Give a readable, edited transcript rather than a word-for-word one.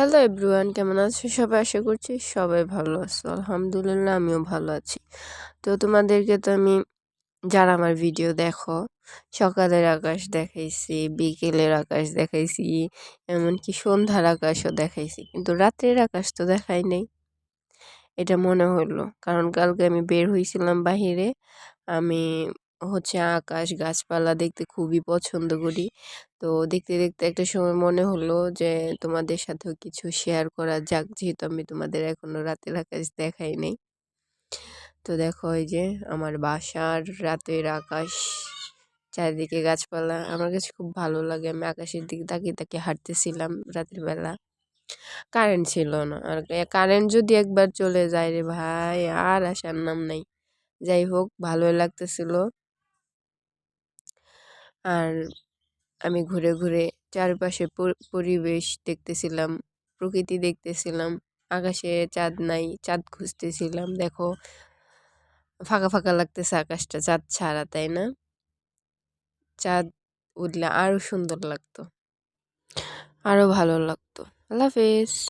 Hello everyone, কেমন আছো সবাই? আশা করছি সবাই ভালো আছো। আলহামদুলিল্লাহ আমিও ভালো আছি। তো তোমাদেরকে তো আমি, যারা আমার ভিডিও দেখো, সকালের আকাশ দেখাইছি, বিকেলের আকাশ দেখাইছি, এমনকি সন্ধ্যার আকাশও দেখাইছি, কিন্তু রাত্রের আকাশ তো দেখাই নাই। এটা মনে হলো কারণ কালকে আমি বের হয়েছিলাম বাহিরে। আমি আকাশ গাছপালা দেখতে খুবই পছন্দ করি। তো দেখতে দেখতে একটা সময় মনে হলো যে তোমাদের সাথেও কিছু শেয়ার করা যাক, যেহেতু আমি তোমাদের এখনো রাতের আকাশ দেখাই নাই। তো দেখো, এই যে আমার বাসার রাতের আকাশ, চারিদিকে গাছপালা, আমার কাছে খুব ভালো লাগে। আমি আকাশের দিকে তাকিয়ে তাকিয়ে হাঁটতেছিলাম রাতের বেলা। কারেন্ট ছিল না, আর কারেন্ট যদি একবার চলে যায় রে ভাই, আর আসার নাম নাই। যাই হোক, ভালোই লাগতেছিল। আর আমি ঘুরে ঘুরে চারপাশে পরিবেশ দেখতেছিলাম, প্রকৃতি দেখতেছিলাম। আকাশে চাঁদ নাই, চাঁদ খুঁজতেছিলাম। দেখো, ফাঁকা ফাঁকা লাগতেছে আকাশটা চাঁদ ছাড়া, তাই না? চাঁদ উঠলে আরো সুন্দর লাগতো, আরো ভালো লাগতো। আল্লাহ হাফেজ।